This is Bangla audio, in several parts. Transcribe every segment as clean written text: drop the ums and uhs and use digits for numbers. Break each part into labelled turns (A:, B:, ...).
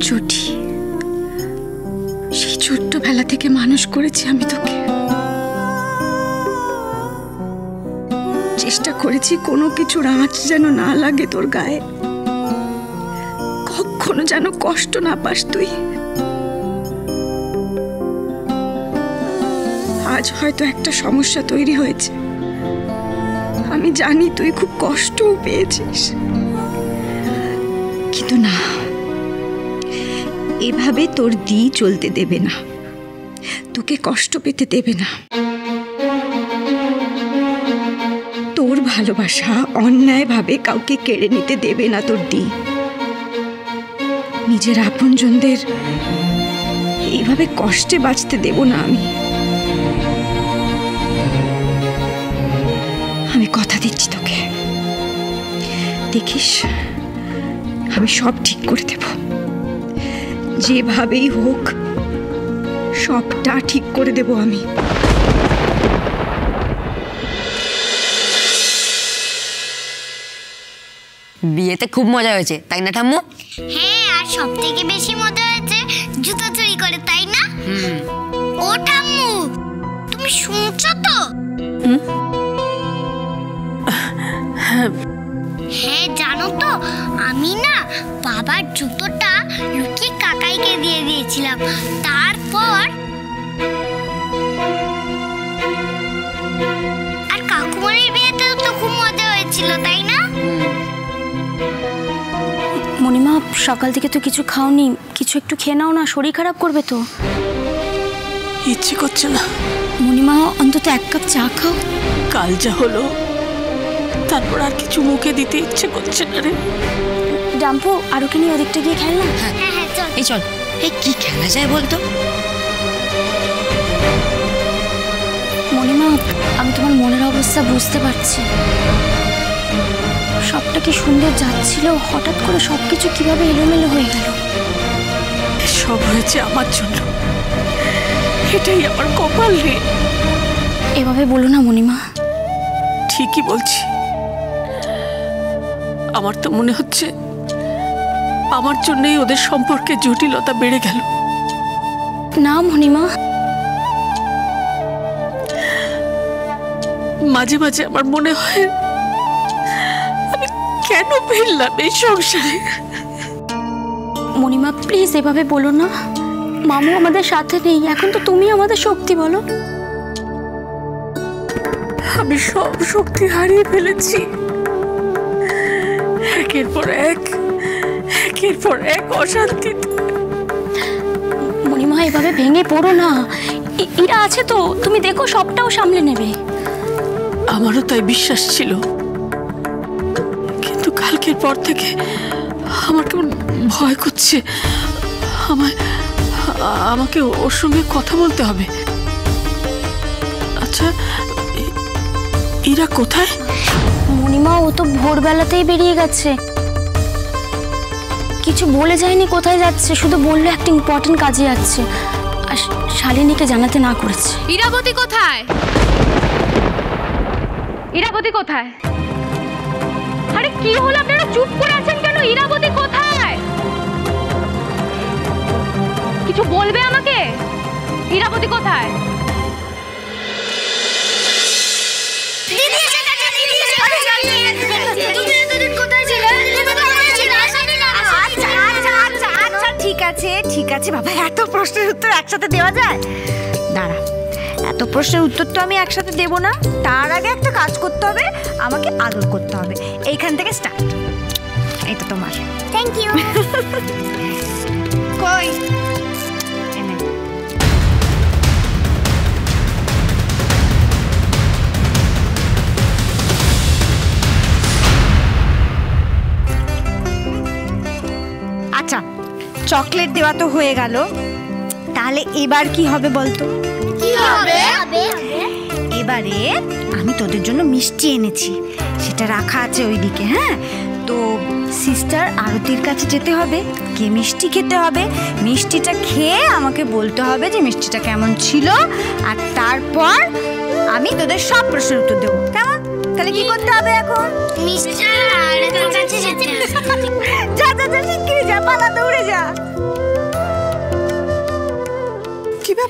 A: চটি, সেই ছোট্টবেলা থেকে মানুষ করেছি আমি তোকে। চেষ্টা করেছি কোনো কিছুর আঁচ যেন না লাগে তোর গায়ে, কখনো যেন কষ্ট না পাস তুই। আজ হয়তো একটা সমস্যা তৈরি হয়েছে, আমি জানি তুই খুব কষ্টও পেয়েছিস, কিন্তু না, এভাবে তোর দি চলতে দেবে না, তোকে কষ্ট পেতে দেবে না। তোর ভালোবাসা অন্যায়ভাবে কাউকে কেড়ে নিতে দেবে না তোর দি। নিজের আপনজনদের এইভাবে কষ্টে বাঁচতে দেব না আমি কথা দিচ্ছি তোকে, দেখিস আমি সব ঠিক করে দেব, যেভাবেই হোক সবটা ঠিক করে দেব আমি।
B: বিয়েতে খুব মজা হয়েছে তাই না ঠাম্মু?
C: হ্যাঁ, আর সব থেকে বেশি মজা হয়েছে জুতো চুরি করে, তাই না? ও ঠাম্মু, তুমি শুনছো তো? হ্যাঁ, জানো তো আমি না বাবার জুতোটা লুকিয়ে কাকাইকে দিয়ে দিয়েছিলাম। তারপর আর কাকুমারির বিয়েতে তো খুব মজা হয়েছিল, তাই না?
D: মণিমা, সকাল থেকে তো কিছু খাওনি, কিছু একটু খেয়ে নাও না, শরীর খারাপ করবে তো।
E: ইচ্ছে করছে না।
D: মণিমা, অন্তত এক কাপ চা খাও।
E: কাল যা হলো তারপর আর কিছু মুখে দিতে ইচ্ছে করছে না রে।
D: ডাম্পু, আরো কি নিয়ে ওদিকটা গিয়ে খেল না?
C: হ্যাঁ হ্যাঁ, চল।
B: এই চল, এই কি খেলা যায় বলতো?
D: মণিমা, আমি তোমার মনের অবস্থা বুঝতে পারছি। সবটা কি সুন্দর যাচ্ছিল, হঠাৎ করে সবকিছু কিভাবে এলোমেলো হয়ে গেল।
E: সব হয়েছে আমার জন্য, এটাই আমার কপাল রে।
D: এভাবে বলো না মণিমা।
E: ঠিকই বলছি, আমার তো মনে হচ্ছে আমার জন্যই ওদের সম্পর্কে জটিলতা বেড়ে গেল।
D: না মণিমা,
E: মাঝে মাঝে আমার মনে হয় আমি কেন ফেললাম এই সংসারে।
D: মণিমা প্লিজ এভাবে বলো না। মামু আমাদের সাথে নেই, এখন তো তুমি আমাদের শক্তি, বলো।
E: আমি সব শক্তি হারিয়ে ফেলেছি, একের পর এক অশান্তি।
D: মণিমা এভাবে ভেঙে পড়ো না, এরা আছে তো, তুমি দেখো সবটাও সামলে নেবে।
E: আমারও তাই বিশ্বাস ছিল, কিন্তু কালকের পর থেকে আমার কেমন ভয় করছে। আমাকে ওর সঙ্গে কথা বলতে হবে। আচ্ছা, এরা কোথায়?
D: মণিমা, ও তো ভোরবেলাতেই বেরিয়ে গেছে, কিছু বলে যায়নি কোথায় যাচ্ছে, শুধু বললো একটা ইম্পর্টেন্ট কাজে যাচ্ছে, আর শালিনীকে জানাতে না করেছে।
F: ইরাবতী কোথায়? ইরাবতী কোথায়? আরে কি হলো, আপনারা চুপ করে আছেন কেন? ইরাবতী কোথায়? কিছু বলবে আমাকে? ইরাবতী কোথায়?
G: ঠিক আছে বাবা, এত প্রশ্নের উত্তর একসাথে দেওয়া যায়? দাঁড়া, এত প্রশ্নের উত্তর তো আমি একসাথে দেব না। তার আগে একটা কাজ করতে হবে, আমাকে আদর করতে হবে। এইখান থেকে স্টার্ট। এই তো তোমার।
C: Thank you.
G: কই আচ্ছা, চকলেট দেওয়া তো হয়ে গেল, তাহলে এবার কি হবে বলতো?
C: কি হবে?
G: এবারে আমি তোদের জন্য মিষ্টি এনেছি, সেটা রাখা আছে ওইদিকে। হ্যাঁ, তো সিস্টার আরতির কাছে যেতে হবে, কে মিষ্টি খেতে হবে, মিষ্টিটা খেয়ে আমাকে বলতে হবে যে মিষ্টিটা কেমন ছিল, আর তারপর আমি তোদের সব প্রশ্নের উত্তর দেবো। কেমন? তাহলে কি করতে হবে এখন?
C: মিস্টার আরতির কাছে যেতে হবে।
G: যা যা যা, শিগগিরই যা, পালা, দৌড়ে যা।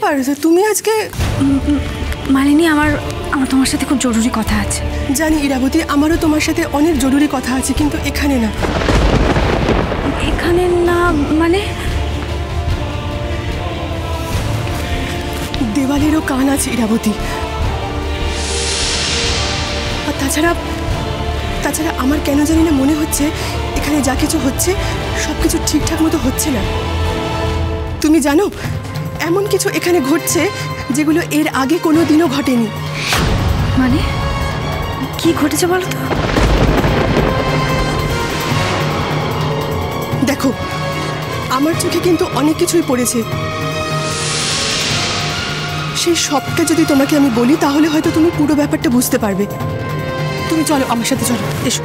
H: ব্যাপার তুমি আজকে?
D: মালিনী, আমার তোমার সাথে খুব জরুরি কথা আছে।
H: জানি ইরাবতী, আমারও তোমার সাথে অনেক জরুরি কথা আছে, কিন্তু এখানে না।
D: এখানে না মানে?
H: দেওয়ালেরও কান আছে ইরাবতী। আর তাছাড়া আমার কেন জানি না মনে হচ্ছে এখানে যা কিছু হচ্ছে সব কিছু ঠিকঠাক মতো হচ্ছে না। তুমি জানো, এমন কিছু এখানে ঘটছে যেগুলো এর আগে কোনো দিনও ঘটেনি।
D: মানে কি ঘটেছে বলো তো?
H: দেখো, আমার চোখে কিন্তু অনেক কিছুই পড়েছে। সেই সবটা যদি তোমাকে আমি বলি তাহলে হয়তো তুমি পুরো ব্যাপারটা বুঝতে পারবে। তুমি চলো, আমার সাথে চলো, এসো।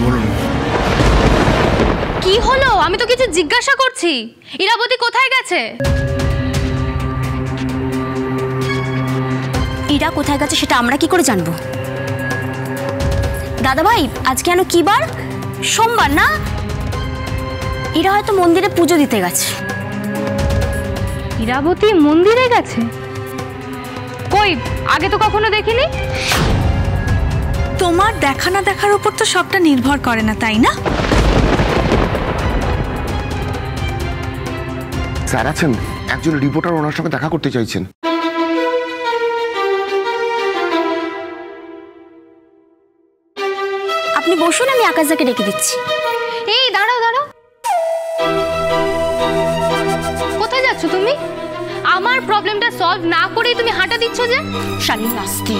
I: বলুন,
F: কি হলো? আমি তো কিছু জিজ্ঞাসা করছি। ইরাবতী কোথায় গেছে?
D: ইরা কোথায় গেছে সেটা আমরা কি করে জানবো? দাদা ভাই, আজকে কেন কি বার? সোমবার না? ইরা হয়তো মন্দিরে পুজো দিতে গেছে।
F: ইরাবতী মন্দিরে গেছে? কই, আগে তো কখনো দেখিনি।
E: তোমার দেখা না দেখার উপর তো সবটা নির্ভর করে না, তাই না?
I: স্যার আছেন, একজন রিপোর্টার ওনার সঙ্গে দেখা করতে চাইছেন।
D: আপনি বসুন, আমি আকাশদাকে ডেকে দিচ্ছি।
F: এই দাঁড়াও দাঁড়াও, কোথায় যাচ্ছ তুমি? আমার প্রবলেমটা সলভ না করেই তুমি হাঁটা দিচ্ছ যে?
D: শালীন, আসতে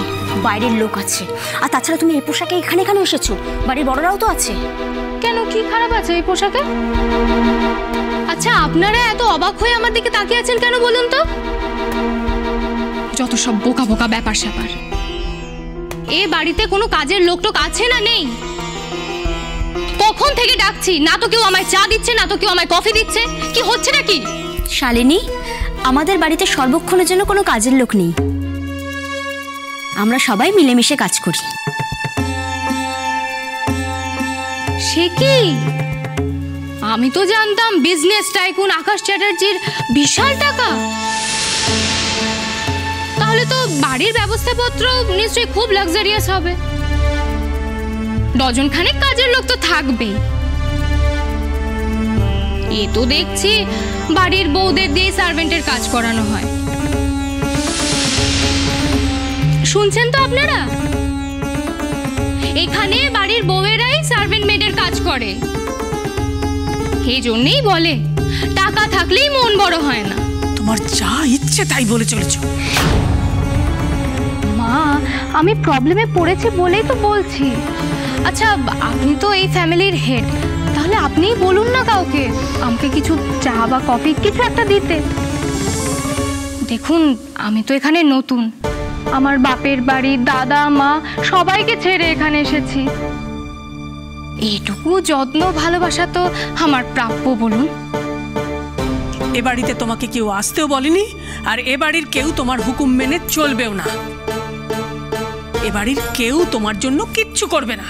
D: বাইরের লোক আছে। আর তাছাড়া তুমি এই পোশাকে এখানে এসেছো, বাড়ির বড়রাও তো আছে।
F: কেন, কি খারাপ আছে এই পোশাকে? আচ্ছা, আপনারা এত অবাক হয়ে আমার দিকে তাকিয়ে আছেন কেন বলুন তো? যত সব বোকা বোকা ব্যাপার স্যাপার। এ বাড়িতে কোনো কাজের লোকটোক আছে না নেই? কখন থেকে ডাকছি, না তো কেউ আমায় চা দিচ্ছে, না তো কেউ আমায় কফি দিচ্ছে। কি হচ্ছে নাকি?
D: শালিনী, আমাদের বাড়িতে সর্বক্ষণের জন্য কোনো কাজের লোক নেই। আমরা সবাই মিলেমিশে কাজ করি।
F: সে কি? আমি তো জানতাম বিজনেস টাইকুন আকাশ চ্যাটার্জির বিশাল টাকা। তাহলে তো বাড়ির ব্যবস্থাপত্র নিশ্চয়ই খুব লাক্সারিয়াস হবে। ডজন খানেক কাজের লোক তো থাকবেই। এ তো দেখছি বাড়ির বউদের দিয়ে সার্ভেন্টের কাজ করানো হয়। শুনছেন তো আপনারা? এখানে বাড়ির বউয়েরাই সার্ভেন্ট মেডের কাজ করে। এই জন্যই বলে টাকা থাকলেই মন বড় হয় না।
E: তোমার যা ইচ্ছে তাই বলে চলেছ।
F: মা, আমি প্রবলেমে পড়েছি বলেই তো বলছি। আচ্ছা, আপনি তো এই ফ্যামিলির হেড, তাহলে আপনিই বলুন না কাউকে আমাকে কিছু চা বা কফি কিছু একটা দিতে। দেখুন, আমি তো এখানে নতুন। আমার বাপের বাড়ি, দাদা মা সবাইকে ছেড়ে এখানে এসেছি। এইটুকু যত্ন ভালোবাসা তো আমার প্রাপ্য বলুন।
E: এ বাড়িতে তোমাকে কেউ আসতেও বলেনি, আর এ বাড়ির কেউ তোমার হুকুম মেনে চলবেও না। এ বাড়ির কেউ তোমার জন্য কিচ্ছু করবে না।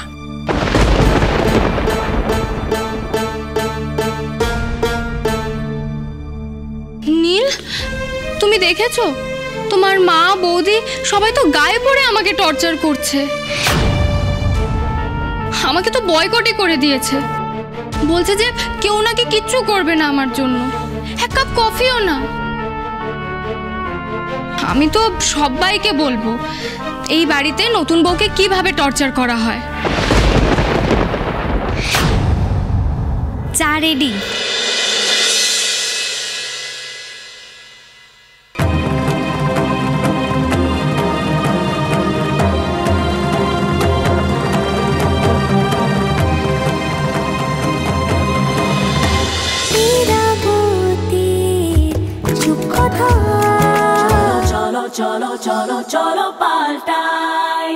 F: নীল, তুমি দেখেছো? তোমার মা, বৌদি সবাই তো গায়ে পড়ে আমাকে টর্চার করছে। আমাকে তো বয়কটই করে দিয়েছে। বলছে যে কেউ নাকি কিচ্ছু করবে না আমার জন্য, এক কাপ কফিও না। আমি তো সবাইকে বলবো এই বাড়িতে নতুন বউকে কিভাবে টর্চার করা হয়।
D: চা রেডি।
J: চলো চলো চলো চলো পাল্টাই।